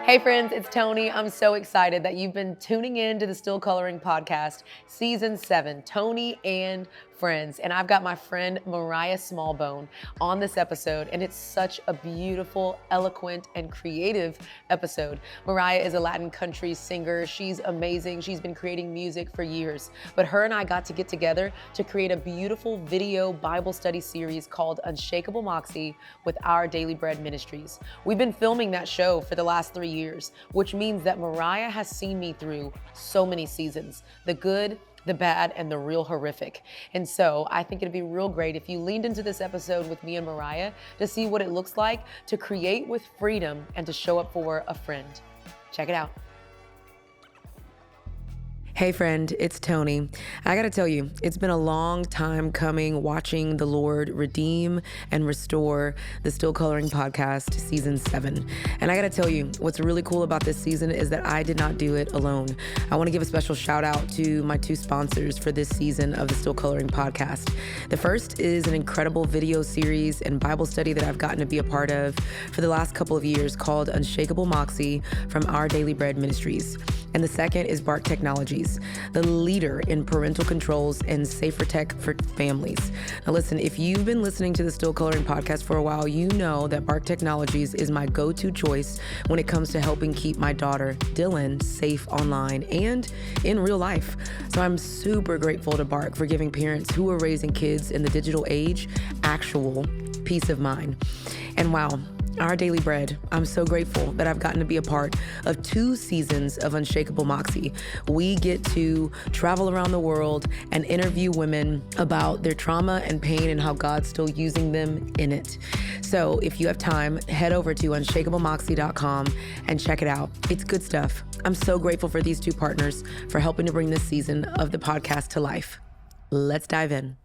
Hey friends, it's Toni. I'm so excited that you've been tuning in to the Still Coloring Podcast, Season 7, Toni and Friends. And I've got my friend Moriah Smallbone on this episode, and it's such a beautiful, eloquent, and creative episode. Moriah is a Latin country singer. She's amazing. She's been creating music for years. But her and I got to get together to create a beautiful video Bible study series called Unshakeable Moxie with Our Daily Bread Ministries. We've been filming that show for the last 3 years, which means that Moriah has seen me through so many seasons, the good, the bad, and the real horrific. And so I think it'd be real great if you leaned into this episode with me and Moriah to see what it looks like to create with freedom and to show up for a friend. Check it out. Hey friend, it's Toni. I gotta tell you, it's been a long time coming watching the Lord redeem and restore the Still Coloring Podcast Season 7. And I gotta tell you, what's really cool about this season is that I did not do it alone. I wanna give a special shout out to my 2 sponsors for this season of the Still Coloring Podcast. The first is an incredible video series and Bible study that I've gotten to be a part of for the last couple of years called Unshakeable Moxie from Our Daily Bread Ministries. And the second is Bark Technologies, the leader in parental controls and safer tech for families. Now listen, if you've been listening to the Still Coloring Podcast for a while, you know that Bark Technologies is my go-to choice when it comes to helping keep my daughter, Dylan, safe online and in real life. So I'm super grateful to Bark for giving parents who are raising kids in the digital age actual peace of mind. And wow, Our Daily Bread, I'm so grateful that I've gotten to be a part of 2 seasons of Unshakeable Moxie. We get to travel around the world and interview women about their trauma and pain and how God's still using them in it. So if you have time, head over to unshakablemoxie.com and check it out. It's good stuff. I'm so grateful for these 2 partners for helping to bring this season of the podcast to life. Let's dive in.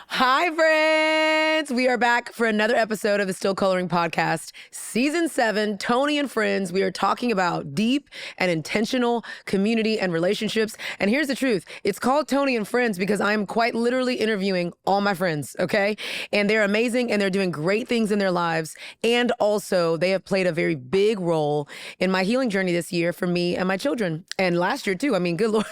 Hi, friends. We are back for another episode of the Still Coloring Podcast, Season 7, Toni and Friends. We are talking about deep and intentional community and relationships. And here's the truth. It's called Toni and Friends because I am quite literally interviewing all my friends, okay? And they're amazing and they're doing great things in their lives. And also, they have played a very big role in my healing journey this year for me and my children. And last year, too. I mean, good Lord,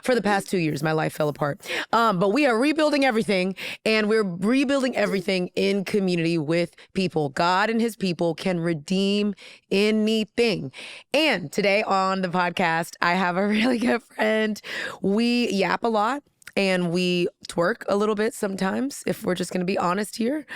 for the past 2 years, my life fell apart. But we are rebuilding everything. And we're rebuilding everything in community with people. God and his people can redeem anything. And today on the podcast, I have a really good friend. We yap a lot. And we twerk a little bit sometimes, if we're just going to be honest here.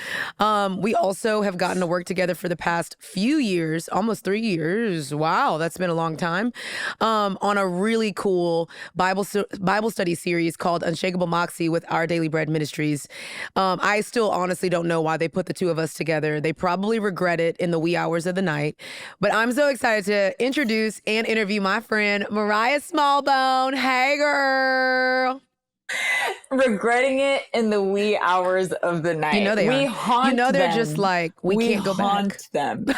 We also have gotten to work together for the past few years, almost 3 years. Wow, that's been a long time. On a really cool Bible study series called Unshakeable Moxie with Our Daily Bread Ministries. I still honestly don't know why they put the 2 of us together. They probably regret it in the wee hours of the night. But I'm so excited to introduce and interview my friend, Moriah Smallbone. Hey, girl. Regretting it in the wee hours of the night. You know they we are. Haunt you know they're them. just like, we can't go haunt back. them.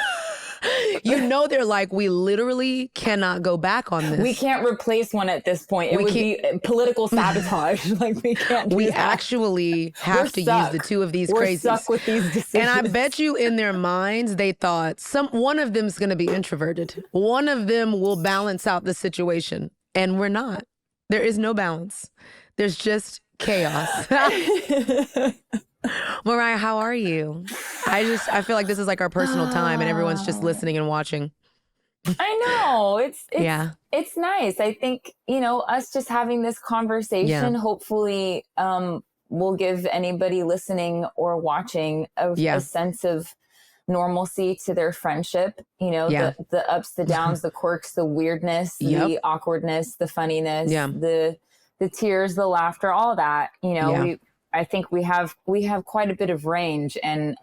You know they're like, we literally cannot go back on this. We can't replace one at this point. It would be political sabotage. Like we can't do We that. actually have to use the 2 of these We're crazies. stuck with these decisions. And I bet you in their minds, they thought one of them's going to be introverted. One of them will balance out the situation. And we're not. There is no balance. There's just chaos. Moriah, how are you? I feel like this is like our personal time and everyone's just listening and watching. I know. It's nice. I think, us just having this conversation, hopefully will give anybody listening or watching a sense of normalcy to their friendship, the ups, the downs, the quirks, the weirdness, the awkwardness, the funniness, the tears, the laughter, all that, I think we have quite a bit of range and,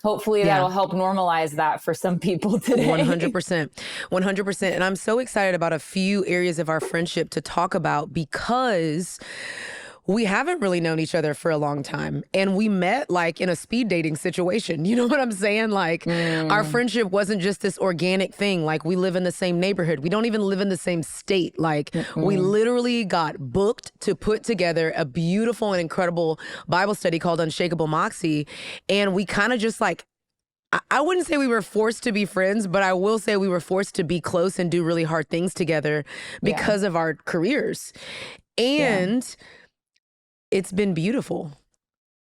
hopefully that'll help normalize that for some people today. 100%. And I'm so excited about a few areas of our friendship to talk about because we haven't really known each other for a long time. And we met like in a speed dating situation. You know what I'm saying? Like our friendship wasn't just this organic thing. Like we live in the same neighborhood. We don't even live in the same state. Like we literally got booked to put together a beautiful and incredible Bible study called Unshakeable Moxie. And we kind of just like, I wouldn't say we were forced to be friends, but I will say we were forced to be close and do really hard things together because of our careers. And it's been beautiful.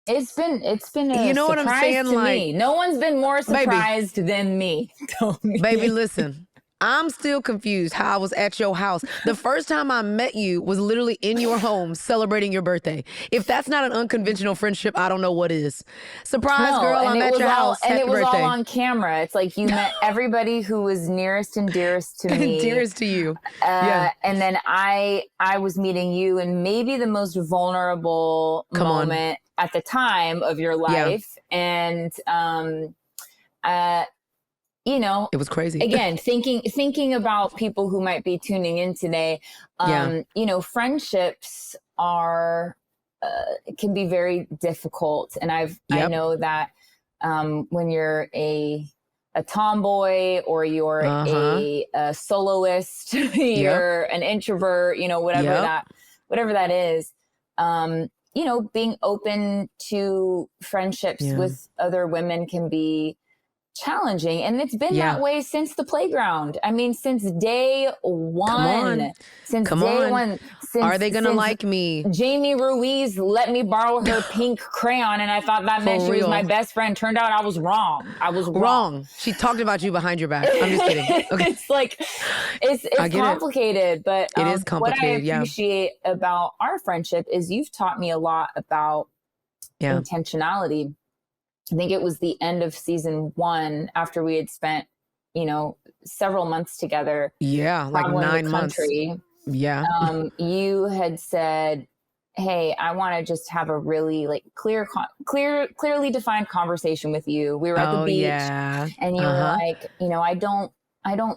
It's been a surprise what I'm saying? To me. No one's been more surprised than me. Baby, listen. I'm still confused how I was at your house. The first time I met you was literally in your home celebrating your birthday. If that's not an unconventional friendship, I don't know what is. Surprise, girl, I'm at your house. And it was all on camera. It's like you met everybody who was nearest and dearest to me. Dearest to you. And then I was meeting you in maybe the most vulnerable moment at the time of your life. And you know, it was crazy. Again, thinking about people who might be tuning in today, you know, friendships are, can be very difficult. And I know that, when you're a tomboy or you're a soloist, you're an introvert, you know, whatever that is, you know, being open to friendships with other women can be challenging. And it's been that way since the playground. I mean, since day one. Since day one. Are they gonna like me? Jamie Ruiz let me borrow her pink crayon, and I thought that meant she was my best friend. Turned out I was wrong. Wrong. She talked about you behind your back. I'm just kidding. Okay. It's like, it's complicated, but it is complicated. What I appreciate about our friendship is you've taught me a lot about intentionality. I think it was the end of season 1 after we had spent, you know, several months together. Yeah, like 9 months. Yeah. You had said, hey, I want to just have a really like clearly defined conversation with you. We were at the beach and you were like, you know, I don't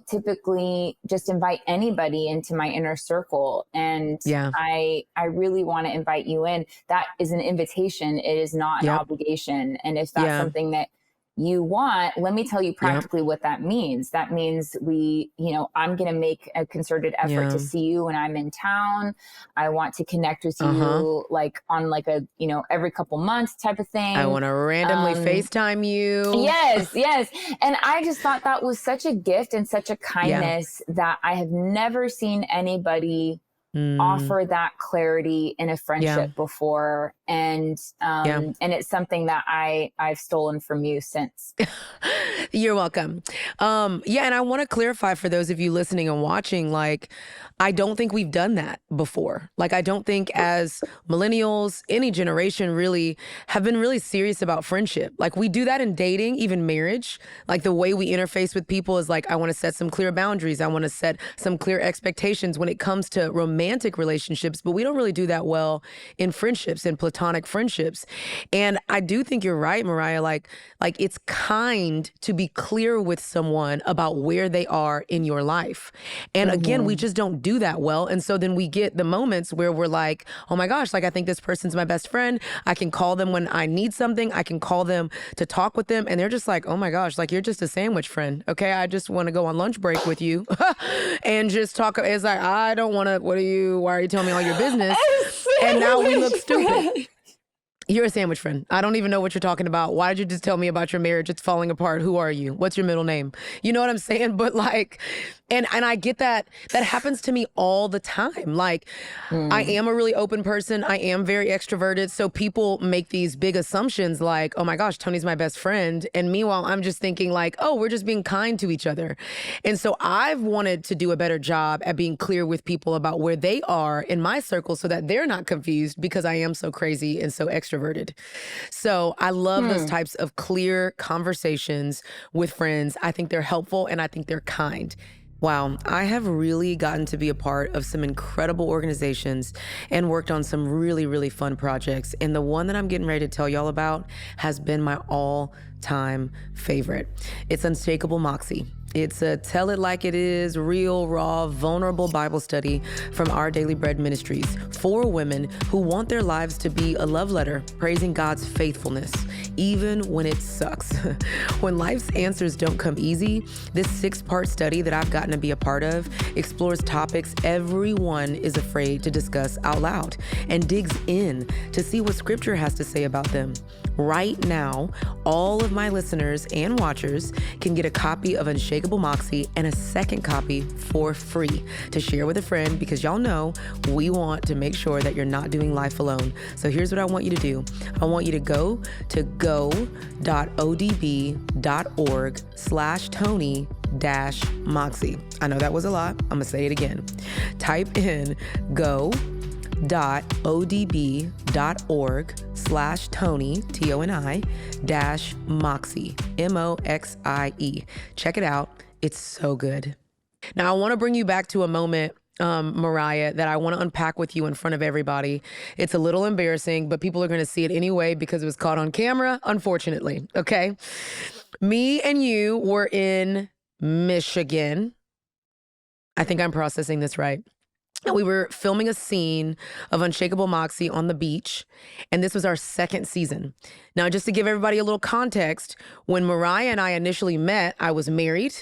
typically just invite anybody into my inner circle. And I really want to invite you in. That is an invitation. It is not an obligation. And if that's something that you want, let me tell you practically what that means. That means I'm going to make a concerted effort to see you when I'm in town. I want to connect with you like on like a, you know, every couple months type of thing. I want to randomly FaceTime you. Yes. And I just thought that was such a gift and such a kindness that I have never seen anybody offer that clarity in a friendship before. And it's something that I've stolen from you since. You're welcome. And I want to clarify for those of you listening and watching, like, I don't think we've done that before. Like, I don't think as millennials, any generation really have been really serious about friendship. Like, we do that in dating, even marriage. Like, the way we interface with people is like, I want to set some clear boundaries. I want to set some clear expectations when it comes to romantic relationships, but we don't really do that well in friendships and platonic friendships. And I do think you're right, Moriah. Like it's kind to be clear with someone about where they are in your life. And again, we just don't do that well. And so then we get the moments where we're like, oh my gosh, like I think this person's my best friend. I can call them when I need something. I can call them to talk with them. And they're just like, oh my gosh, like you're just a sandwich friend. Okay. I just want to go on lunch break with you and just talk. It's like, I don't want to, why are you telling me all your business? And now we look stupid. You're a sandwich friend. I don't even know what you're talking about. Why did you just tell me about your marriage? It's falling apart. Who are you? What's your middle name? You know what I'm saying? But like, and I get that. That happens to me all the time. Like, I am a really open person. I am very extroverted. So people make these big assumptions like, oh my gosh, Toni's my best friend. And meanwhile, I'm just thinking like, oh, we're just being kind to each other. And so I've wanted to do a better job at being clear with people about where they are in my circle so that they're not confused because I am so crazy and so extroverted. So I love those types of clear conversations with friends. I think they're helpful and I think they're kind. Wow, I have really gotten to be a part of some incredible organizations and worked on some really, really fun projects. And the one that I'm getting ready to tell y'all about has been my all-time favorite. It's Unshakeable Moxie. It's a tell it like it is, real, raw, vulnerable Bible study from Our Daily Bread Ministries for women who want their lives to be a love letter, praising God's faithfulness, even when it sucks. When life's answers don't come easy, this 6-part study that I've gotten to be a part of explores topics everyone is afraid to discuss out loud and digs in to see what Scripture has to say about them. right now, all of my listeners and watchers can get a copy of Unshakeable Moxie and a second copy for free to share with a friend, because y'all know we want to make sure that you're not doing life alone. So here's what I want you to do. I want you to go to go.odb.org/Toni-Moxie. I know that was a lot. I'm going to say it again. Type in go.odb.org/Toni, Toni-Moxie, Moxie. Check it out. It's so good. Now, I want to bring you back to a moment, MŌRIAH, that I want to unpack with you in front of everybody. It's a little embarrassing, but people are going to see it anyway because it was caught on camera, unfortunately. Okay. Me and you were in Michigan. I think I'm processing this right. And we were filming a scene of Unshakeable Moxie on the beach. And this was our second season. Now, just to give everybody a little context, when MŌRIAH and I initially met, I was married.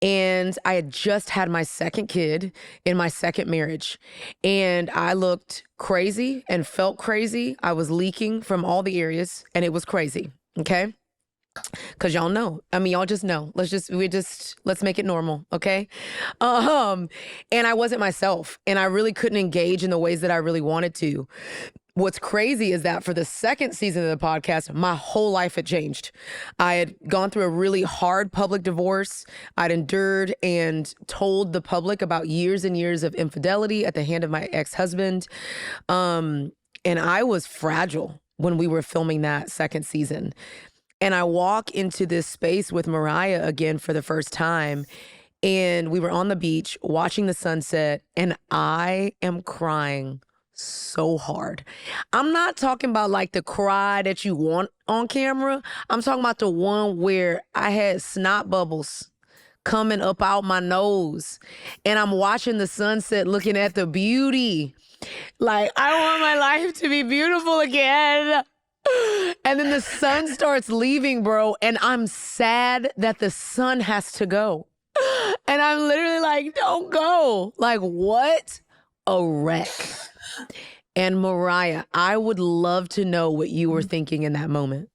And I had just had my second kid in my second marriage. And I looked crazy and felt crazy. I was leaking from all the areas, and it was crazy. Okay? Because y'all know. I mean, y'all just know. Let's make it normal, okay? And I wasn't myself, and I really couldn't engage in the ways that I really wanted to. What's crazy is that for the second season of the podcast, my whole life had changed. I had gone through a really hard public divorce. I'd endured and told the public about years and years of infidelity at the hand of my ex-husband. And I was fragile when we were filming that second season. And I walk into this space with MŌRIAH again for the first time. And we were on the beach watching the sunset, and I am crying so hard. I'm not talking about like the cry that you want on camera. I'm talking about the one where I had snot bubbles coming up out my nose. And I'm watching the sunset, looking at the beauty. Like, I want my life to be beautiful again. And then the sun starts leaving, bro. And I'm sad that the sun has to go. And I'm literally like, don't go. Like, what a wreck. And MŌRIAH, I would love to know what you were thinking in that moment.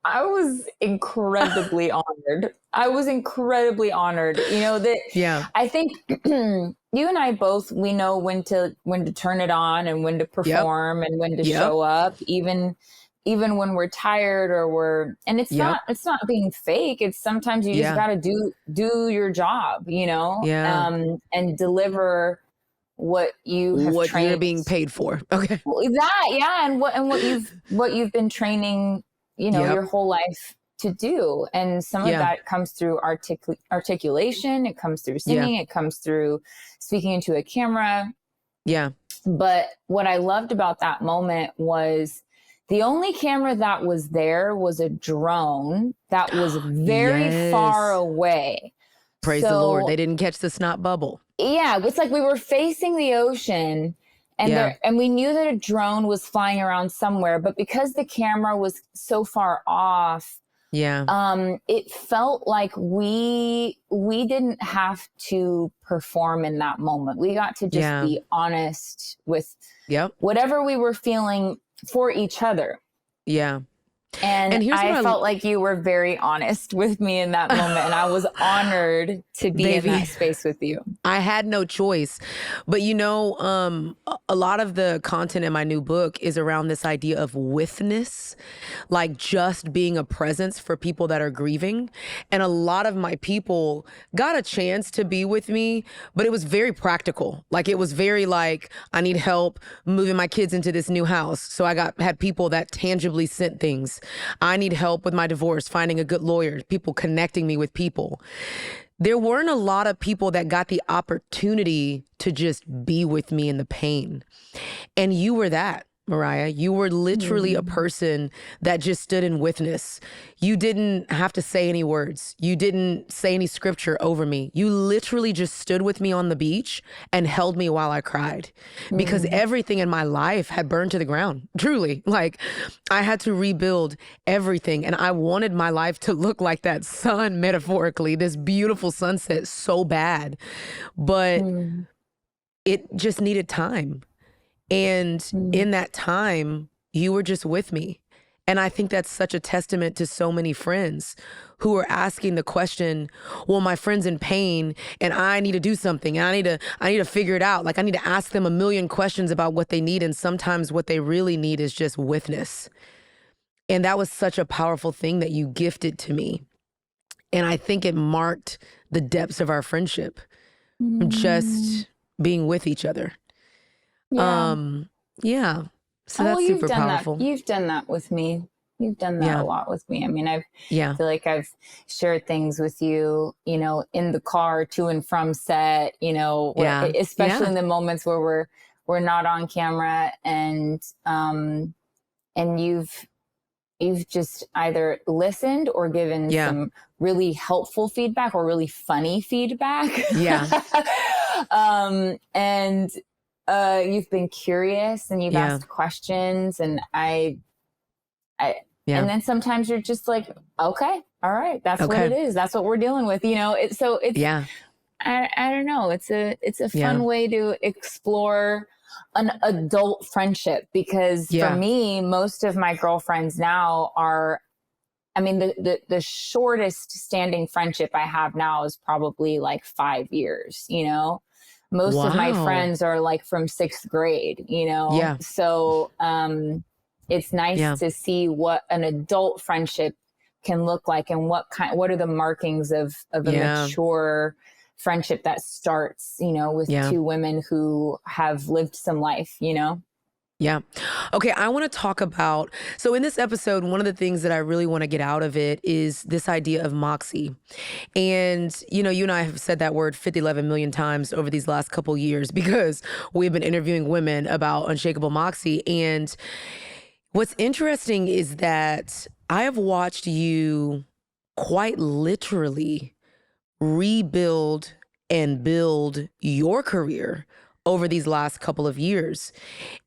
I was incredibly honored. I was incredibly honored. You know that. Yeah. I think you and I both, we know when to turn it on and when to perform and when to show up, even when we're tired or and it's not being fake. It's sometimes you just got to do your job, you know, and deliver what you have trained. You're being paid for. Okay. And what you've been training, you know, your whole life to do. And some of that comes through articulation. It comes through singing. It comes through speaking into a camera. Yeah. But what I loved about that moment was the only camera that was there was a drone that was very far away. Praise the Lord. They didn't catch the snot bubble. Yeah. It's like we were facing the ocean. And we knew that a drone was flying around somewhere, but because the camera was so far off, it felt like we didn't have to perform in that moment. We got to just be honest with whatever we were feeling for each other. Yeah. And I felt like you were very honest with me in that moment. And I was honored to be in that space with you. I had no choice. But you know, a lot of the content in my new book is around this idea of witness, like just being a presence for people that are grieving. And a lot of my people got a chance to be with me, but it was very practical. Like it was very like, I need help moving my kids into this new house. So I had people that tangibly sent things. I need help with my divorce, finding a good lawyer, people connecting me with people. There weren't a lot of people that got the opportunity to just be with me in the pain. And you were that. MŌRIAH, you were literally a person that just stood in witness. You didn't have to say any words. You didn't say any scripture over me. You literally just stood with me on the beach and held me while I cried because everything in my life had burned to the ground. Truly, like I had to rebuild everything. And I wanted my life to look like that sun, metaphorically, this beautiful sunset so bad. But it just needed time. And in that time, you were just with me. And I think that's such a testament to so many friends who are asking the question, well, my friend's in pain and I need to do something and I need to figure it out. Like I need to ask them a million questions about what they need. And sometimes what they really need is just witness. And that was such a powerful thing that you gifted to me. And I think it marked the depths of our friendship, just being with each other. Yeah. Yeah. So that's super powerful. You've done that with me. You've done that a lot with me. I mean, I feel like I've shared things with you, you know, in the car to and from set, you know, especially in the moments where we're not on camera, and you've just either listened or given some really helpful feedback or really funny feedback. Yeah. And you've been curious and you've asked questions, and and then sometimes you're just like, okay, all right, that's what it is. That's what we're dealing with, you know. It's I don't know. It's a fun way to explore an adult friendship, because for me, most of my girlfriends now are, I mean, the shortest standing friendship I have now is probably like 5 years, you know. Most of my friends are like from 6th grade, you know. Yeah. So it's nice to see what an adult friendship can look like, and what are the markings of a mature friendship that starts, you know, with two women who have lived some life, you know? Yeah. Okay. I want to talk about, so in this episode, one of the things that I really want to get out of it is this idea of Moxie. And, you know, you and I have said that word 11 million times over these last couple years because we've been interviewing women about Unshakable Moxie. And what's interesting is that I have watched you quite literally rebuild and build your career over these last couple of years.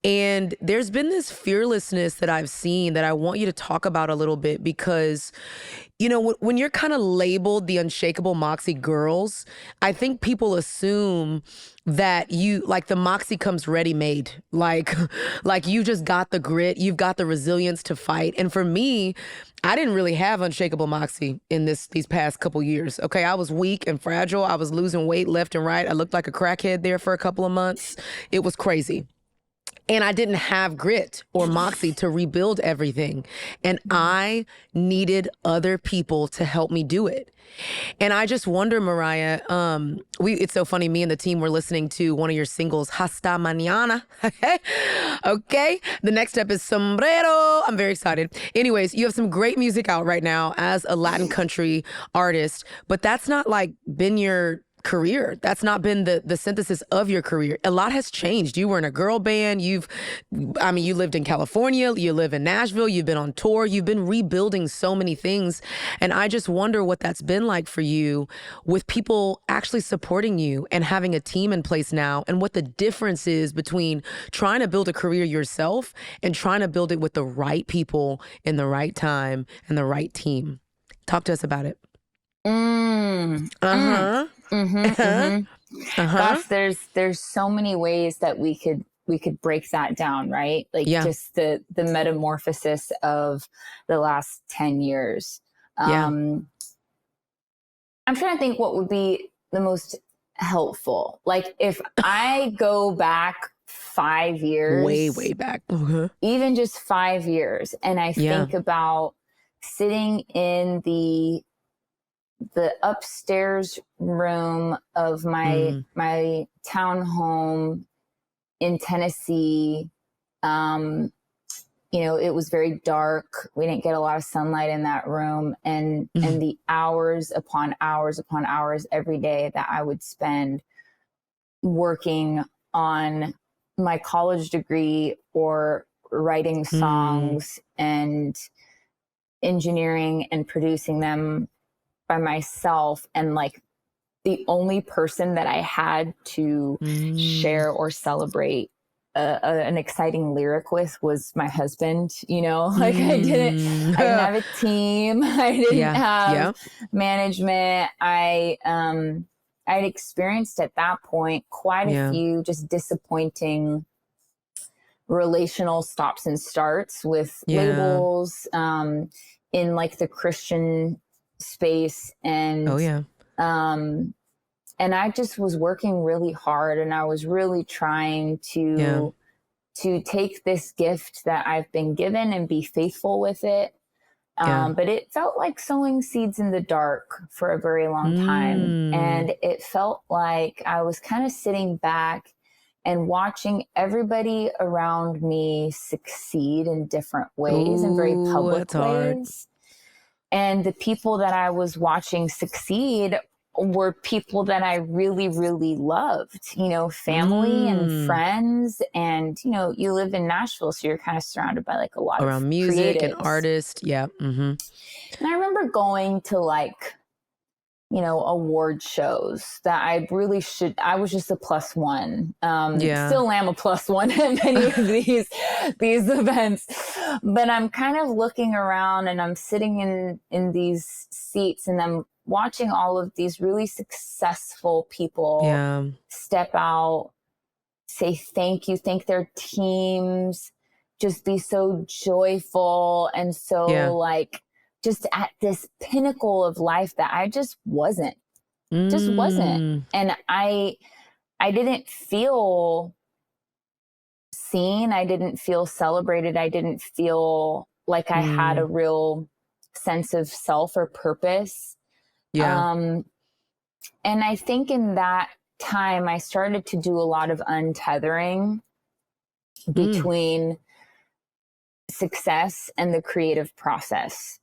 And there's been this fearlessness that I've seen that I want you to talk about a little bit, because, you know, when you're kind of labeled the Unshakable Moxie girls, I think people assume that you, like, the Moxie comes ready-made, like you just got the grit, you've got the resilience to fight. And for me, I didn't really have Unshakable Moxie in these past couple years. Okay, I was weak and fragile. I was losing weight left and right. I looked like a crackhead there for a couple of months. It was crazy. And I didn't have grit or Moxie to rebuild everything. And I needed other people to help me do it. And I just wonder, Moriah, it's so funny, me and the team were listening to one of your singles, Hasta Mañana. Okay. The next step is Sombrero. I'm very excited. Anyways, you have some great music out right now as a Latin country artist, but that's not like been your career. That's not been the synthesis of your career. A lot has changed. You were in a girl band. You lived in California. You live in Nashville. You've been on tour. You've been rebuilding so many things. And I just wonder what that's been like for you, with people actually supporting you and having a team in place now, and what the difference is between trying to build a career yourself and trying to build it with the right people in the right time and the right team. Talk to us about it. Gosh, there's so many ways that we could break that down, right? Like just the metamorphosis of the last 10 years. I'm trying to think what would be the most helpful. Like if I go back 5 years, way back, even just 5 years, and I think about sitting in the upstairs room of my townhome in Tennessee. You know, it was very dark. We didn't get a lot of sunlight in that room, and the hours upon hours upon hours every day that I would spend working on my college degree or writing songs and engineering and producing them by myself, and like the only person that I had to share or celebrate an exciting lyric with was my husband. You know, like I didn't have a team. I didn't have management. I'd experienced at that point quite a few just disappointing relational stops and starts with labels, in like the Christian space. And, and I just was working really hard, and I was really trying to take this gift that I've been given and be faithful with it. But it felt like sowing seeds in the dark for a very long time. And it felt like I was kind of sitting back and watching everybody around me succeed in different ways, in very public ways. And the people that I was watching succeed were people that I really, really loved, you know, family and friends. And, you know, you live in Nashville, so you're kind of surrounded by like a lot of music creatives and artists. Yeah. And I remember going to like, you know, award shows that I really I was just a plus one. Still am a plus one at many of these events, but I'm kind of looking around and I'm sitting in these seats, and I'm watching all of these really successful people step out, say thank you, thank their teams, just be so joyful and so like just at this pinnacle of life that I just wasn't. And I didn't feel seen. I didn't feel celebrated. I didn't feel like I had a real sense of self or purpose. And I think in that time, I started to do a lot of untethering between success and the creative process.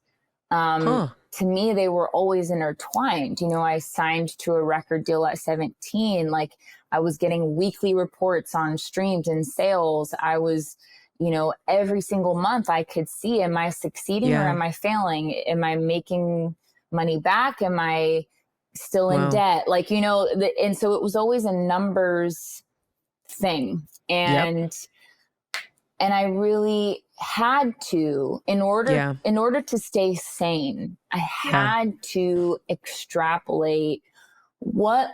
To me, they were always intertwined. You know, I signed to a record deal at 17. Like, I was getting weekly reports on streams and sales. I was, you know, every single month I could see, am I succeeding or am I failing? Am I making money back? Am I still in debt? Like, you know, and so it was always a numbers thing. And I really had to, in order to stay sane, I had to extrapolate what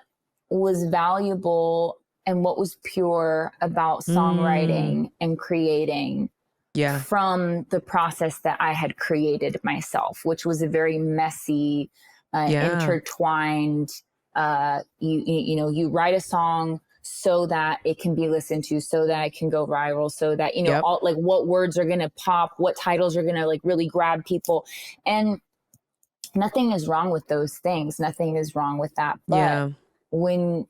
was valuable and what was pure about songwriting and creating from the process that I had created myself, which was a very messy, intertwined, you know, you write a song so that it can be listened to, so that it can go viral, so that, you know, all, like, what words are going to pop, what titles are going to like really grab people. And nothing is wrong with those things. Nothing is wrong with that. But when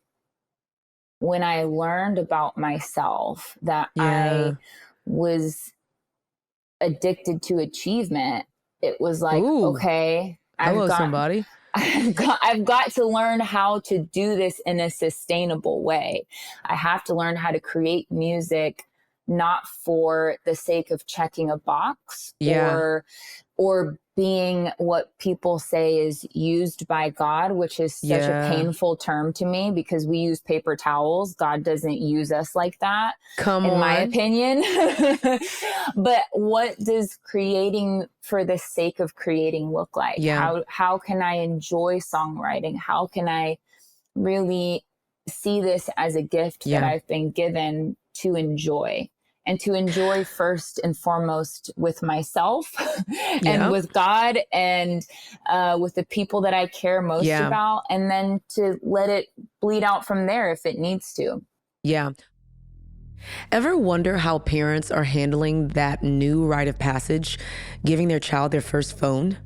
I learned about myself that I was addicted to achievement, it was like, okay, somebody. I've got to learn how to do this in a sustainable way. I have to learn how to create music, not for the sake of checking a box or being what people say is used by God, which is such a painful term to me, because we use paper towels. God doesn't use us like that, in my opinion. But what does creating for the sake of creating look like? How can I enjoy songwriting? How can I really see this as a gift that I've been given to enjoy? And to enjoy first and foremost with myself and with God and with the people that I care most about, and then to let it bleed out from there if it needs to. Yeah. Ever wonder how parents are handling that new rite of passage, giving their child their first phone?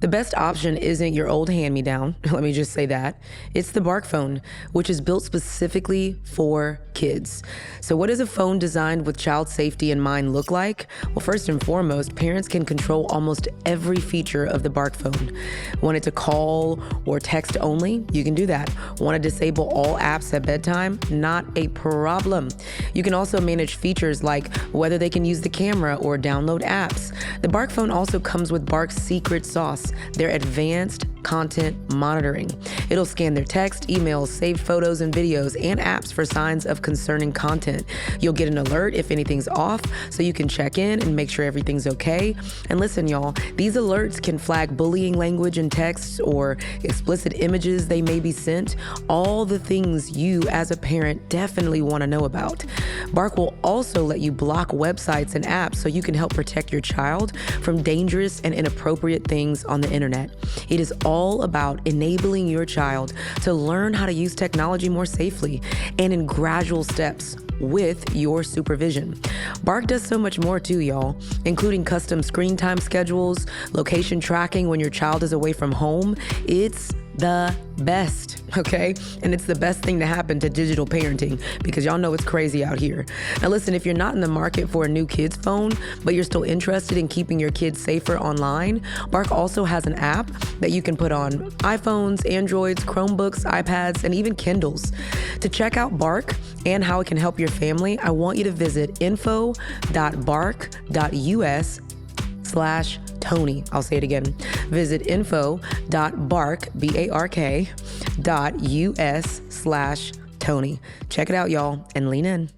The best option isn't your old hand-me-down, let me just say that. It's the Bark phone, which is built specifically for kids. So what does a phone designed with child safety in mind look like? Well, first and foremost, parents can control almost every feature of the Bark phone. Want it to call or text only? You can do that. Want to disable all apps at bedtime? Not a problem. You can also manage features like whether they can use the camera or download apps. The Bark phone also comes with Bark's secret sauce, their advanced content monitoring. It'll scan their text, emails, saved photos and videos, and apps for signs of concerning content. You'll get an alert if anything's off, so you can check in and make sure everything's okay. And listen, y'all, these alerts can flag bullying language in texts or explicit images they may be sent, all the things you as a parent definitely want to know about. Bark will also let you block websites and apps so you can help protect your child from dangerous and inappropriate things on the internet. It is all about enabling your child to learn how to use technology more safely and in gradual steps with your supervision. Bark does so much more too, y'all, including custom screen time schedules, location tracking when your child is away from home. It's the best, okay? And it's the best thing to happen to digital parenting because y'all know it's crazy out here. Now listen, if you're not in the market for a new kid's phone, but you're still interested in keeping your kids safer online, Bark also has an app that you can put on iPhones, Androids, Chromebooks, iPads, and even Kindles. To check out Bark and how it can help your family, I want you to visit info.bark.us/Toni. I'll say it again. Visit info.bark.us/Toni. Check it out, y'all, and lean in.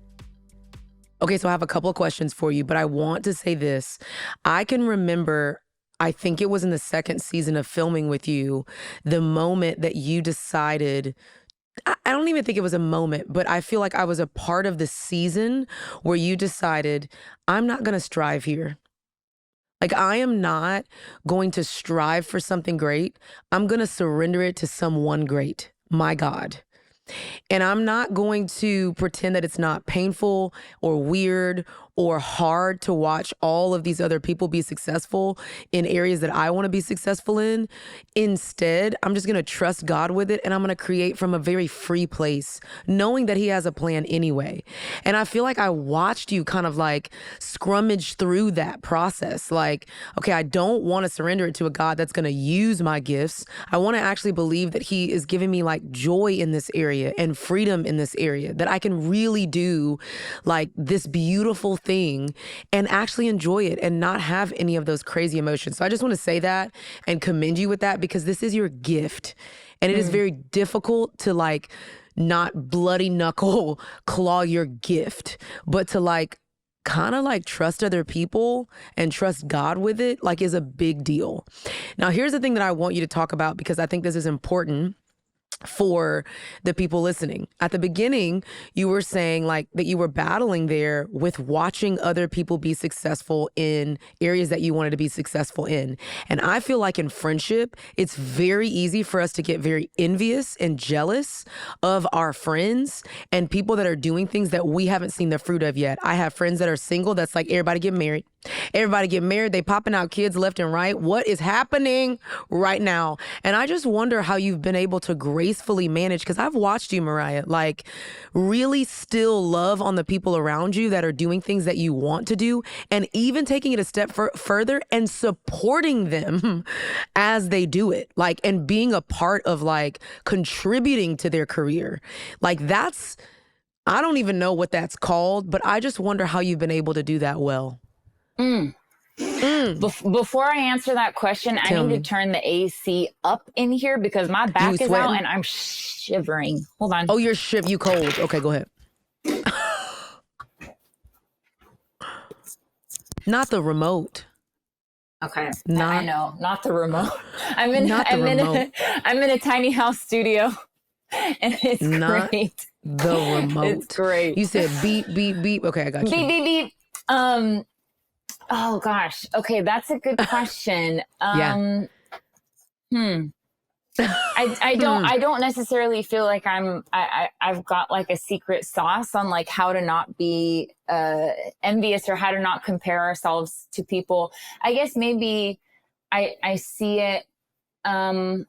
Okay, so I have a couple of questions for you, but I want to say this. I can remember, I think it was in the second season of filming with you, the moment that you decided, I don't even think it was a moment, but I feel like I was a part of the season where you decided, I'm not going to strive here. Like, I am not going to strive for something great. I'm going to surrender it to someone great, my God. And I'm not going to pretend that it's not painful or weird or hard to watch all of these other people be successful in areas that I want to be successful in. Instead, I'm just going to trust God with it, and I'm going to create from a very free place, knowing that He has a plan anyway. And I feel like I watched you kind of like scrummage through that process. Like, okay, I don't want to surrender it to a God that's going to use my gifts. I want to actually believe that He is giving me like joy in this area and freedom in this area, that I can really do like this beautiful thing and actually enjoy it and not have any of those crazy emotions. So I just want to say that and commend you with that, because this is your gift. And it is very difficult to like not bloody knuckle claw your gift, but to like kind of like trust other people and trust God with it, like, is a big deal. Now, here's the thing that I want you to talk about, because I think this is important for the people listening. At the beginning, you were saying like that you were battling there with watching other people be successful in areas that you wanted to be successful in. And I feel like in friendship, it's very easy for us to get very envious and jealous of our friends and people that are doing things that we haven't seen the fruit of yet. I have friends that are single that's like, everybody get married. Everybody get married. They popping out kids left and right. What is happening right now? And I just wonder how you've been able to gracefully manage, because I've watched you, MŌRIAH, like really still love on the people around you that are doing things that you want to do, and even taking it a step further and supporting them as they do it, like, and being a part of like contributing to their career. Like, that's, I don't even know what that's called, but I just wonder how you've been able to do that well. Before I answer that question, I need to turn the AC up in here because my back is out and I'm shivering. Hold on. Oh, you cold. Okay, go ahead. Not the remote. Okay. I know, not the remote. I'm in a tiny house studio and it's great. The remote. It's great. You said beep, beep, beep. Okay, I got you. Beep, beep, beep. Oh gosh. Okay, that's a good question. I don't necessarily feel like I've got like a secret sauce on like how to not be envious or how to not compare ourselves to people. I guess maybe I see it a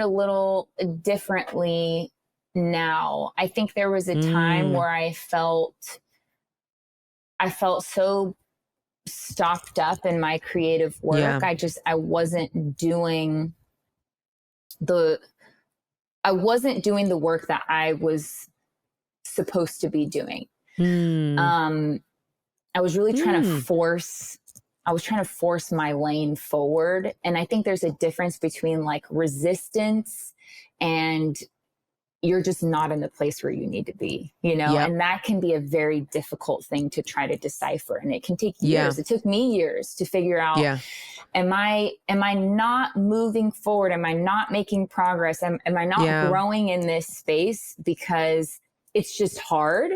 little differently now. I think there was a time where I felt so stocked up in my creative work. Yeah. I wasn't doing the work that I was supposed to be doing. I was really trying to force trying to force my lane forward. And I think there's a difference between like resistance and you're just not in the place where you need to be, you know? Yep. And that can be a very difficult thing to try to decipher. And it can take years. It took me years to figure out, am I not moving forward? Am I not making progress? Am I not growing in this space because it's just hard?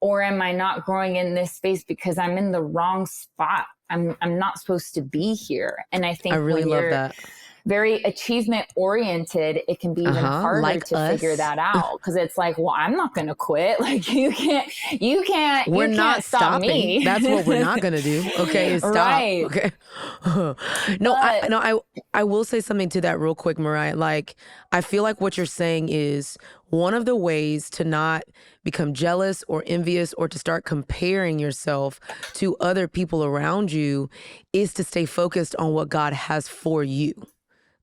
Or am I not growing in this space because I'm in the wrong spot? I'm not supposed to be here. And I think I really love that. Very achievement oriented, it can be even harder like to figure that out. Cause it's like, well, I'm not going to quit. Like We're not stop stopping. Me. That's what we're not going to do. Okay. Is stop. Right. Okay. I will say something to that real quick, Moriah. Like, I feel like what you're saying is one of the ways to not become jealous or envious or to start comparing yourself to other people around you is to stay focused on what God has for you.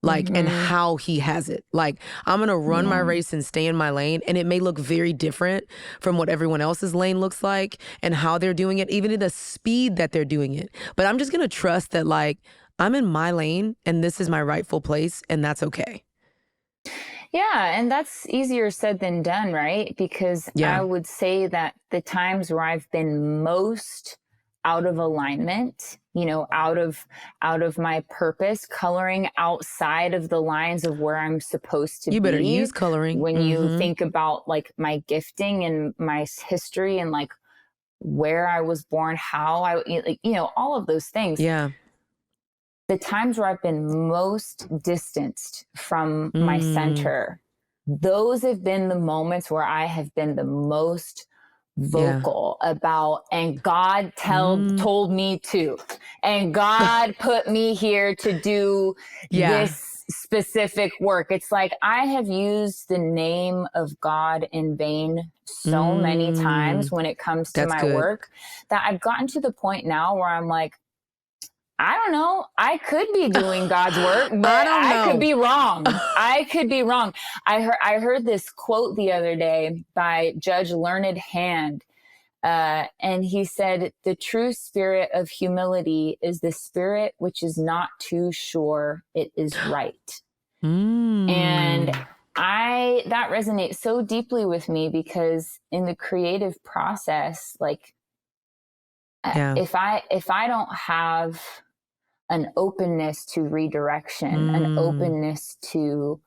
Like, and how he has it. Like, I'm going to run my race and stay in my lane. And it may look very different from what everyone else's lane looks like and how they're doing it, even at the speed that they're doing it. But I'm just going to trust that, like, I'm in my lane and this is my rightful place and that's okay. Yeah. And that's easier said than done, right? Because I would say that the times where I've been most out of alignment, you know, out of my purpose, coloring outside of the lines of where I'm supposed to be. You better use coloring. When you think about like my gifting and my history and like where I was born, how I, you know, all of those things. Yeah. The times where I've been most distanced from my center, those have been the moments where I have been the most vocal about, and God told me to, and God put me here to do this specific work. It's like I have used the name of God in vain so many times when it comes to my work that I've gotten to the point now where I'm like, I don't know. I could be doing God's work, but I could be wrong. I could be wrong. I heard this quote the other day by Judge Learned Hand. And he said, the true spirit of humility is the spirit which is not too sure it is right. And that resonates so deeply with me because in the creative process, like if I don't have an openness to redirection, an openness to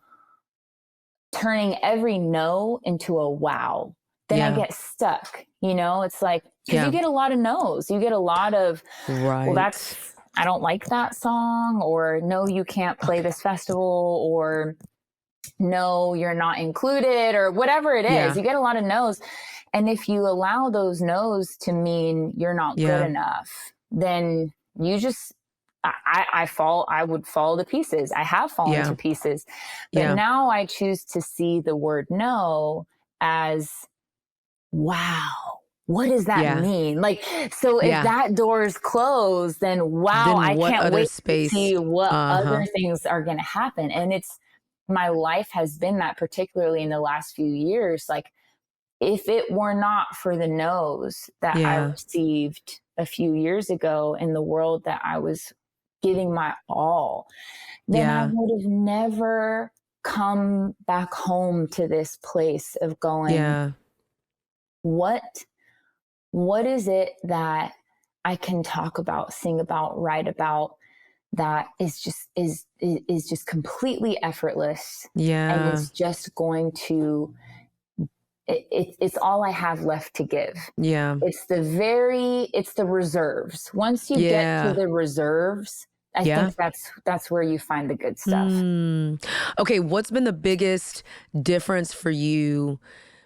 turning every no into a wow, then I get stuck. You know, it's like, because you get a lot of no's. You get a lot of, well, I don't like that song, or no, you can't play this festival, or no, you're not included, or whatever it is. You get a lot of no's. And if you allow those no's to mean you're not good enough, then you just, I would fall to pieces. I have fallen to pieces, but now I choose to see the word no as, wow, what does that mean? Like, so if that door is closed, then wow, I can't wait to see what other things are going to happen. And my life has been that, particularly in the last few years. Like, if it were not for the no's that I received a few years ago in the world that I was giving my all, then I would have never come back home to this place of going, what is it that I can talk about, sing about, write about that is just completely effortless. And it's just going to, it's all I have left to give. It's the reserves. Once you get to the reserves, I think that's where you find the good stuff. Okay. What's been the biggest difference for you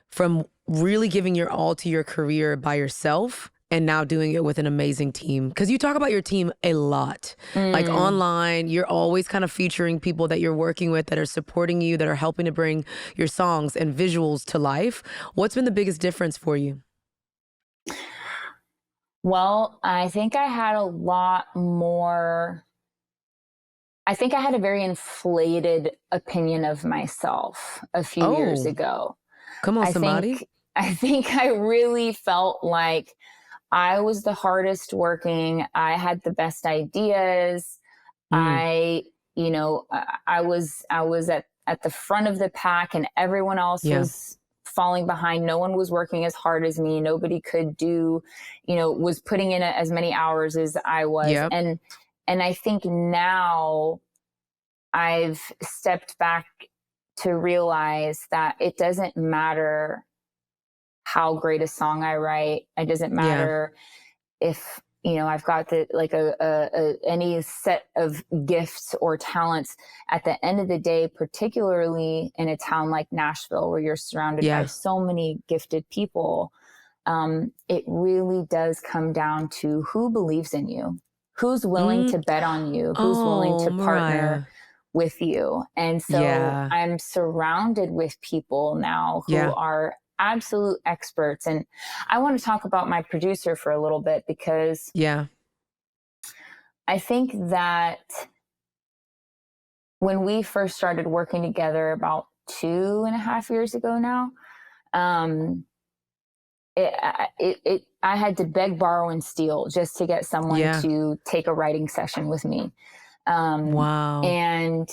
from really giving your all to your career by yourself and now doing it with an amazing team? Because you talk about your team a lot. Like online, you're always kind of featuring people that you're working with that are supporting you, that are helping to bring your songs and visuals to life. What's been the biggest difference for you? Well, I think I had a very inflated opinion of myself a few years ago. Come on, somebody. I think I really felt like I was the hardest working. I had the best ideas. I, you know, I was at the front of the pack, and everyone else was falling behind. No one was working as hard as me. Nobody could do, was putting in as many hours as I was. Yep. And I think now I've stepped back to realize that it doesn't matter how great a song I write. It doesn't matter if, I've got any set of gifts or talents. At the end of the day, particularly in a town like Nashville, where you're surrounded by so many gifted people, it really does come down to who believes in you, who's willing to bet on you, who's willing to partner with you. And so I'm surrounded with people now who are absolute experts. And I want to talk about my producer for a little bit, because I think that when we first started working together about 2.5 years ago now, I had to beg, borrow, and steal just to get someone to take a writing session with me. Wow. And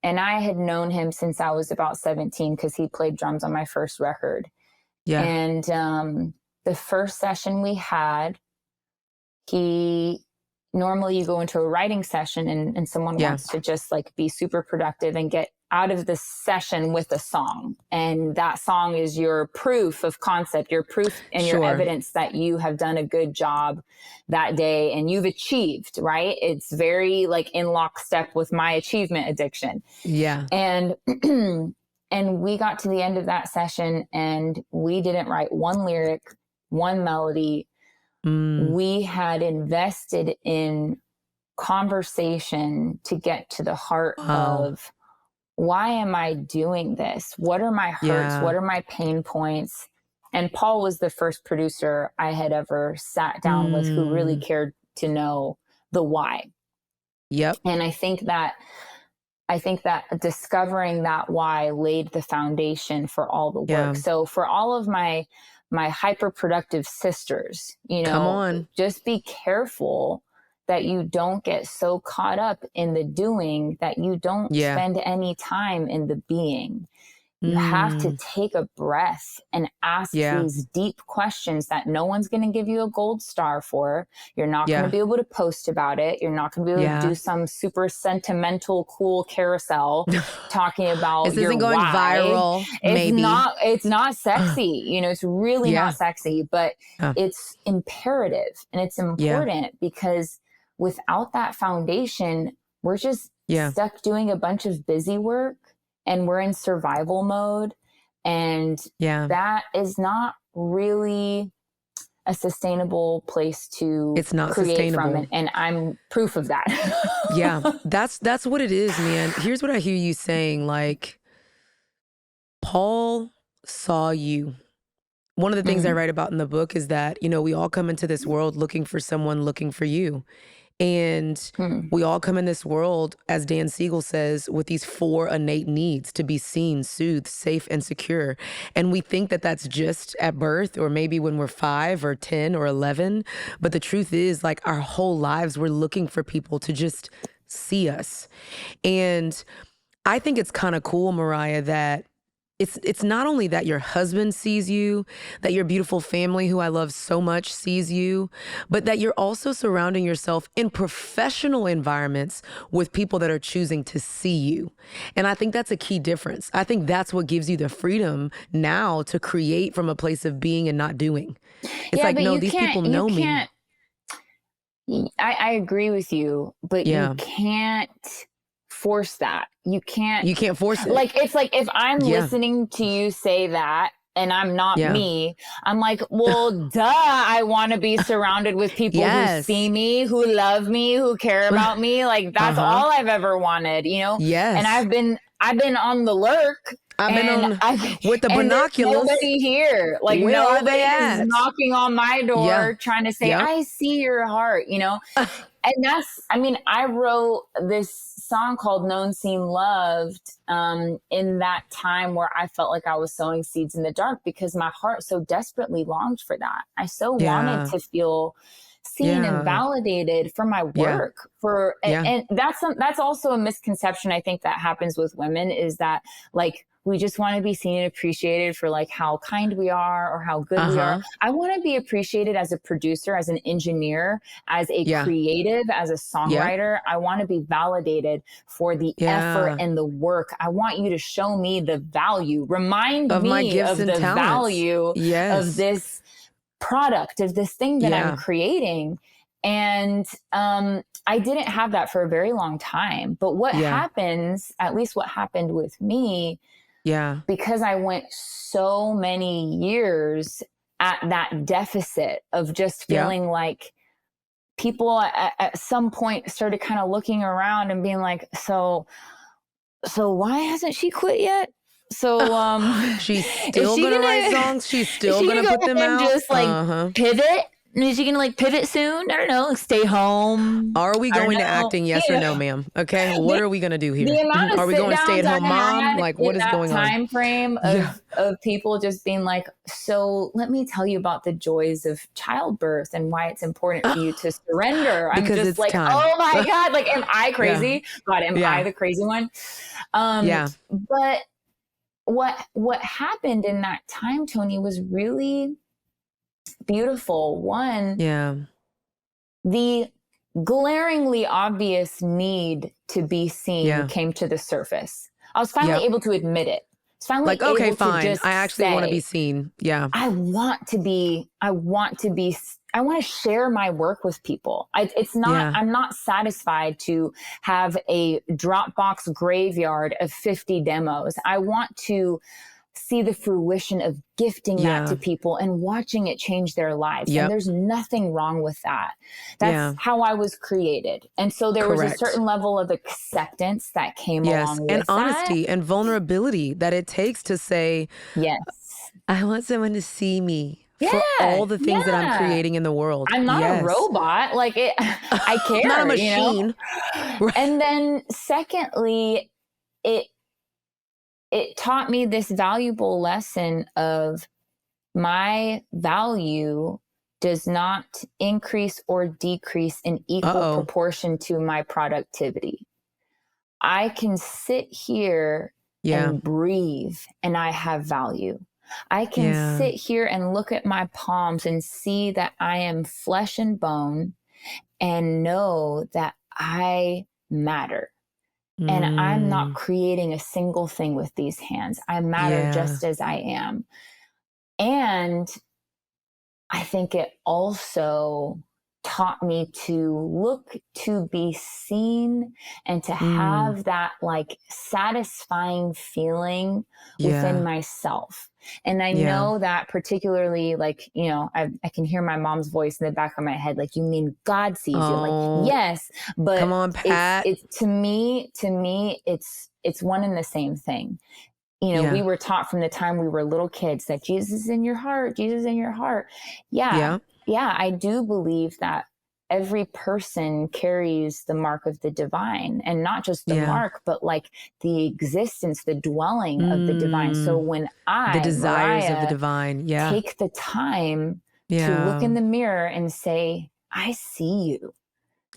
I had known him since I was about 17, because he played drums on my first record. Yeah. And the first session we had, normally you go into a writing session and someone wants to just like be super productive and get out of the session with a song. And that song is your proof of concept, your proof and your evidence that you have done a good job that day and you've achieved, right? It's very like in lockstep with my achievement addiction. Yeah. And and we got to the end of that session and we didn't write one lyric, one melody. We had invested in conversation to get to the heart of, why am I doing this? What are my hurts? What are my pain points? And Paul was the first producer I had ever sat down with who really cared to know the why. Yep. And I think that discovering that why laid the foundation for all the work. So for all of my hyper productive sisters, come on, just be careful that you don't get so caught up in the doing that you don't spend any time in the being. You have to take a breath and ask these deep questions that no one's going to give you a gold star for. You're not going to be able to post about it. You're not going to be able to do some super sentimental, cool carousel talking about this isn't going why. viral. It's not sexy. It's really not sexy, but it's imperative and it's important because without that foundation, we're just stuck doing a bunch of busy work. And we're in survival mode. And that is not really a sustainable place to create from. And I'm proof of that. That's what it is, man. Here's what I hear you saying. Like, Paul saw you. One of the things I write about in the book is that, we all come into this world looking for someone looking for you. And we all come in this world, as Dan Siegel says, with these 4 innate needs: to be seen, soothed, safe, and secure. And we think that that's just at birth, or maybe when we're 5 or 10 or 11. But the truth is, like, our whole lives, we're looking for people to just see us. And I think it's kind of cool, Moriah, that it's not only that your husband sees you, that your beautiful family, who I love so much, sees you, but that you're also surrounding yourself in professional environments with people that are choosing to see you. And I think that's a key difference. I think that's what gives you the freedom now to create from a place of being and not doing. It's like, no, these people know me. I agree with you, but you can't force that. You can't force it. Like, it's like if I'm listening to you say that and I'm not me, I'm like, well, duh, I want to be surrounded with people who see me, who love me, who care about me. Like, that's all I've ever wanted, Yes. And I've been on the lurk. I've been with the binoculars. Nobody here. Like, nobody is knocking on my door trying to say, I see your heart, And I wrote this song called Known, Seen, Loved in that time where I felt like I was sowing seeds in the dark because my heart so desperately longed for that. I so wanted to feel seen and validated for my work and that's also a misconception I think that happens with women, is that like we just want to be seen and appreciated for like how kind we are or how good we are. I want to be appreciated as a producer, as an engineer, as a creative, as a songwriter. I want to be validated for the effort and the work. I want you to show me the value, remind of me of the value of this product, of this thing that I'm creating. And I didn't have that for a very long time. But what happens, at least what happened with me, because I went so many years at that deficit of just feeling like people at some point started kind of looking around and being like, so why hasn't she quit yet? So she's still gonna write songs. She's still gonna put them out. Just like pivot. Is she gonna like pivot soon? I don't know. Like stay home. Are we going to acting? Yes or no, ma'am? Okay. What are we gonna do here? Are we going to stay at home mom? Like what is going on? Time frame of people just being like, so let me tell you about the joys of childbirth and why it's important for you to surrender. I'm just like, time. Oh my God, like am I crazy? God, am I the crazy one? But what happened in that time, Toni, was really beautiful. One, the glaringly obvious need to be seen came to the surface. I was finally able to admit it. It's finally like, okay, fine. I actually want to be seen. Yeah. I want to share my work with people. I'm not satisfied to have a Dropbox graveyard of 50 demos. I want to see the fruition of gifting that to people and watching it change their lives. And there's nothing wrong with that. That's how I was created. And so there was a certain level of acceptance that came along with and honesty and vulnerability that it takes to say, I want someone to see me for all the things that I'm creating in the world. I'm not a robot. Like I care. Not a machine. And then secondly, it taught me this valuable lesson of my value does not increase or decrease in equal proportion to my productivity. I can sit here and breathe and I have value. I can sit here and look at my palms and see that I am flesh and bone and know that I matter. And I'm not creating a single thing with these hands. I matter just as I am. And I think it also taught me to look to be seen and to have that like satisfying feeling within myself. And I know that particularly like, you know, I can hear my mom's voice in the back of my head. Like, you mean God sees you? Like, yes, but come on, Pat. It's to me, it's one and the same thing. You know, we were taught from the time we were little kids that Jesus is in your heart, Jesus is in your heart. Yeah, I do believe that every person carries the mark of the divine, and not just the mark, but like the existence, the dwelling of the divine. So when the desires of the divine, take the time to look in the mirror and say, I see you,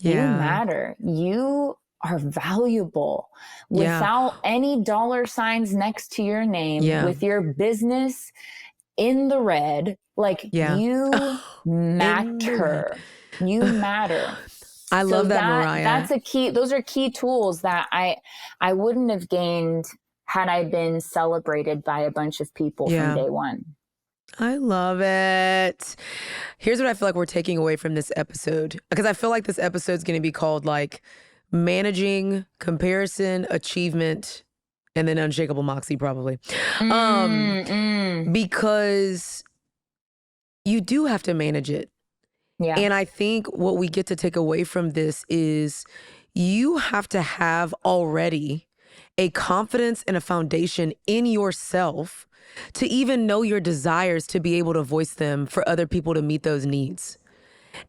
you matter, you are valuable, without any dollar signs next to your name, with your business in the red, like you matter. You matter. I love that, Moriah. That's a key. Those are key tools that I wouldn't have gained had I been celebrated by a bunch of people from day one. I love it. Here's what I feel like we're taking away from this episode, because I feel like this episode is going to be called like managing comparison, achievement, and then Unshakable Moxie probably. Because you do have to manage it. Yeah. And I think what we get to take away from this is you have to have already a confidence and a foundation in yourself to even know your desires, to be able to voice them for other people to meet those needs.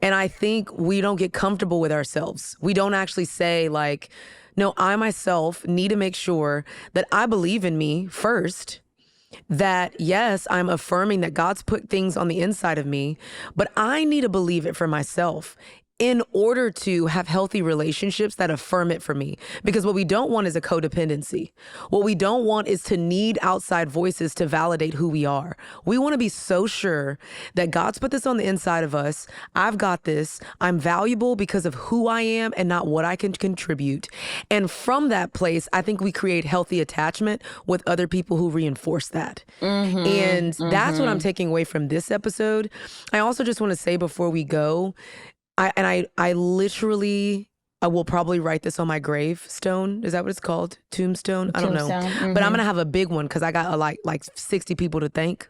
And I think we don't get comfortable with ourselves. We don't actually say like, no, I myself need to make sure that I believe in me first. That yes, I'm affirming that God's put things on the inside of me, but I need to believe it for myself in order to have healthy relationships that affirm it for me. Because what we don't want is a codependency. What we don't want is to need outside voices to validate who we are. We want to be so sure that God's put this on the inside of us. I've got this. I'm valuable because of who I am and not what I can contribute. And from that place, I think we create healthy attachment with other people who reinforce that. And that's what I'm taking away from this episode. I also just want to say before we go, I literally, I will probably write this on my gravestone. Is that what it's called? Tombstone? I don't know. But I'm going to have a big one because I got like 60 people to thank.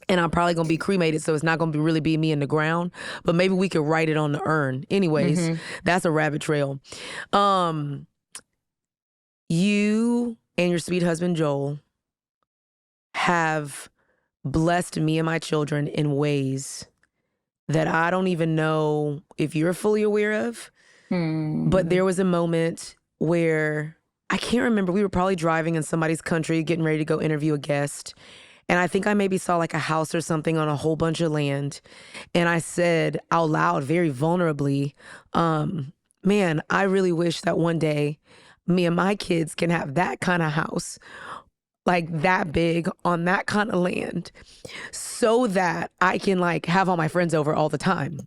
And I'm probably going to be cremated, so it's not going to really be me in the ground. But maybe we could write it on the urn. Anyways, that's a rabbit trail. You and your sweet husband, Joel, have blessed me and my children in ways that I don't even know if you're fully aware of. But there was a moment where I can't remember. We were probably driving in somebody's country, getting ready to go interview a guest. And I think I maybe saw like a house or something on a whole bunch of land. And I said out loud, very vulnerably, man, I really wish that one day me and my kids can have that kind of house, like that big on that kind of land, so that I can like have all my friends over all the time.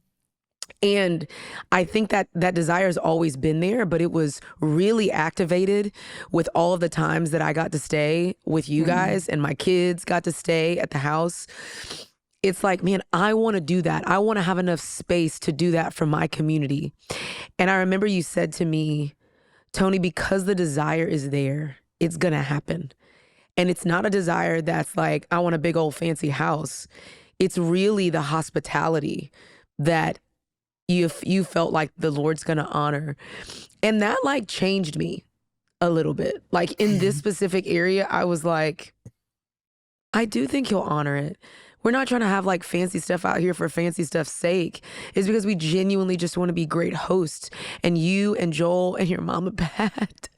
And I think that that desire has always been there, but it was really activated with all of the times that I got to stay with you guys and my kids got to stay at the house. It's like, man, I want to do that. I want to have enough space to do that for my community. And I remember you said to me, Toni, because the desire is there, it's going to happen. And it's not a desire that's like, I want a big old fancy house. It's really the hospitality that you felt like the Lord's going to honor. And that like changed me a little bit. Like in this specific area, I was like, I do think he'll honor it. We're not trying to have like fancy stuff out here for fancy stuff's sake. It's because we genuinely just want to be great hosts. And you and Joel and your mama Pat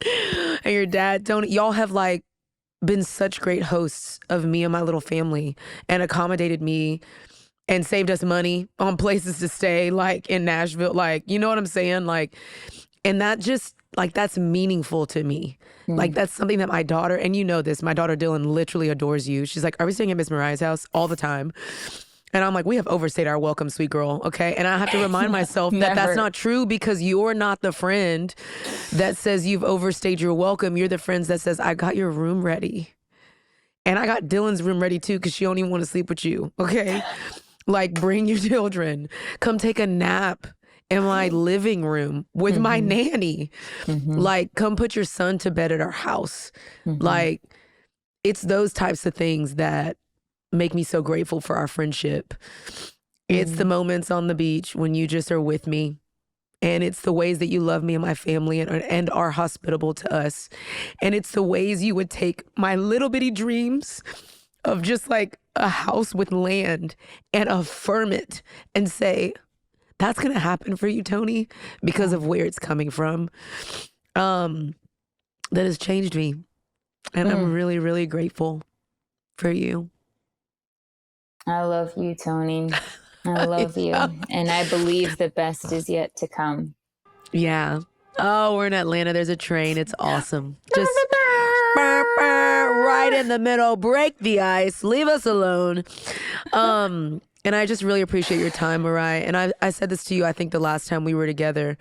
and your dad, Toni, y'all have like been such great hosts of me and my little family and accommodated me and saved us money on places to stay, like in Nashville, like, you know what I'm saying? Like, and that just, like, that's meaningful to me. Like, that's something that my daughter, and you know this, my daughter Dylan literally adores you. She's like, are we staying at Miss MŌRIAH's house? All the time. And I'm like, we have overstayed our welcome, sweet girl, okay? And I have to remind myself that that's not true, because you're not the friend that says you've overstayed your welcome. You're the friend that says, I got your room ready. And I got Dylan's room ready too, because she don't even want to sleep with you, okay? Like, bring your children. Come take a nap in my living room with my nanny. Like, come put your son to bed at our house. Like, it's those types of things that make me so grateful for our friendship. It's the moments on the beach when you just are with me. And it's the ways that you love me and my family and are hospitable to us. And it's the ways you would take my little bitty dreams of just like a house with land and affirm it and say, that's going to happen for you, Toni, because of where it's coming from. That has changed me. And I'm really, really grateful for you. I love you, Toni. I love you. And I believe the best is yet to come. Yeah. Oh, we're in Atlanta. There's a train. It's awesome. Just right in the middle. Break the ice. Leave us alone. And I just really appreciate your time, MŌRIAH. And I said this to you, I think the last time we were together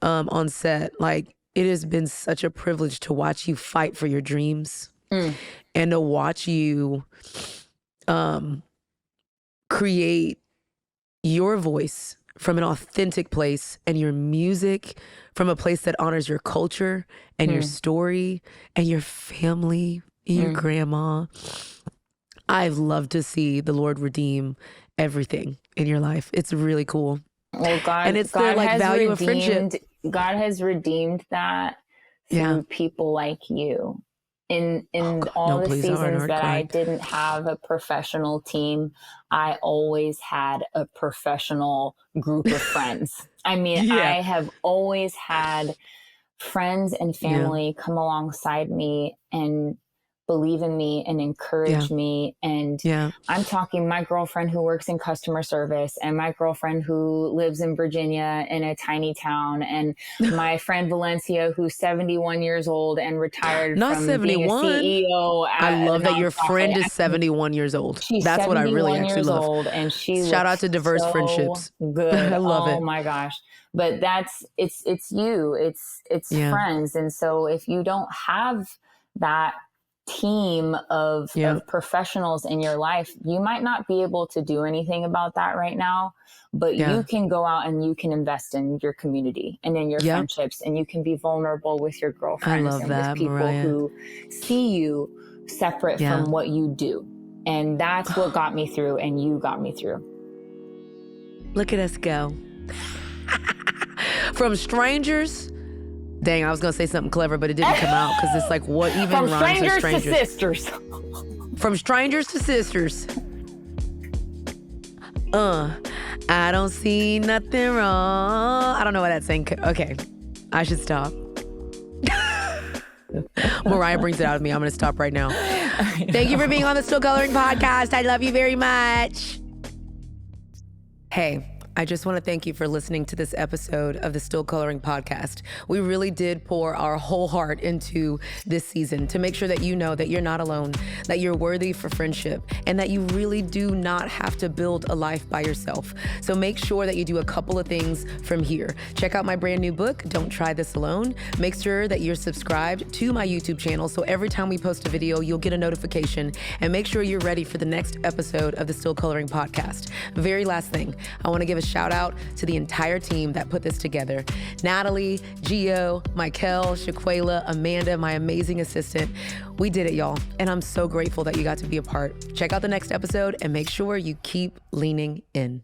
on set. Like, it has been such a privilege to watch you fight for your dreams and to watch you create your voice from an authentic place and your music from a place that honors your culture and your story and your family and your grandma. I've loved to see the Lord redeem everything in your life. It's really cool. Well, God, and it's God the like value of friendship. God has redeemed that through people like you. in all the seasons that I correct. didn't have a professional team, I always had a professional group of friends. I mean, I have always had friends and family come alongside me and believe in me and encourage me. And I'm talking my girlfriend who works in customer service, and my girlfriend who lives in Virginia in a tiny town, and my friend Valencia who's 71 years old and retired Not from 71. being a CEO. I love that your friend is 71 years old. She's That's what I really actually love. Old, and she shout out to diverse friendships. Good. I love it. Oh my gosh. But it's you, it's friends. And so if you don't have that team of professionals in your life, you might not be able to do anything about that right now, but you can go out and you can invest in your community and in your friendships, and you can be vulnerable with your girlfriends and with people MŌRIAH. Who see you separate from what you do. And that's what got me through, and you got me through. Look at us go. From strangers. Dang, I was going to say something clever, but it didn't come out because it's like, what even From rhymes with strangers to sisters. From strangers to sisters. I don't see nothing wrong. I don't know why that's saying. Okay, I should stop. MŌRIAH brings it out of me. I'm going to stop right now. Thank you for being on the Still Coloring podcast. I love you very much. Hey. I just want to thank you for listening to this episode of the Still Coloring podcast. We really did pour our whole heart into this season to make sure that you know that you're not alone, that you're worthy for friendship, and that you really do not have to build a life by yourself. So make sure that you do a couple of things from here. Check out my brand new book, Don't Try This Alone. Make sure that you're subscribed to my YouTube channel so every time we post a video, you'll get a notification. And make sure you're ready for the next episode of the Still Coloring podcast. Very last thing, I want to give a shout out to the entire team that put this together. Natalie, Gio, Michael, Shaquela, Amanda, my amazing assistant. We did it, y'all. And I'm so grateful that you got to be a part. Check out the next episode and make sure you keep leaning in.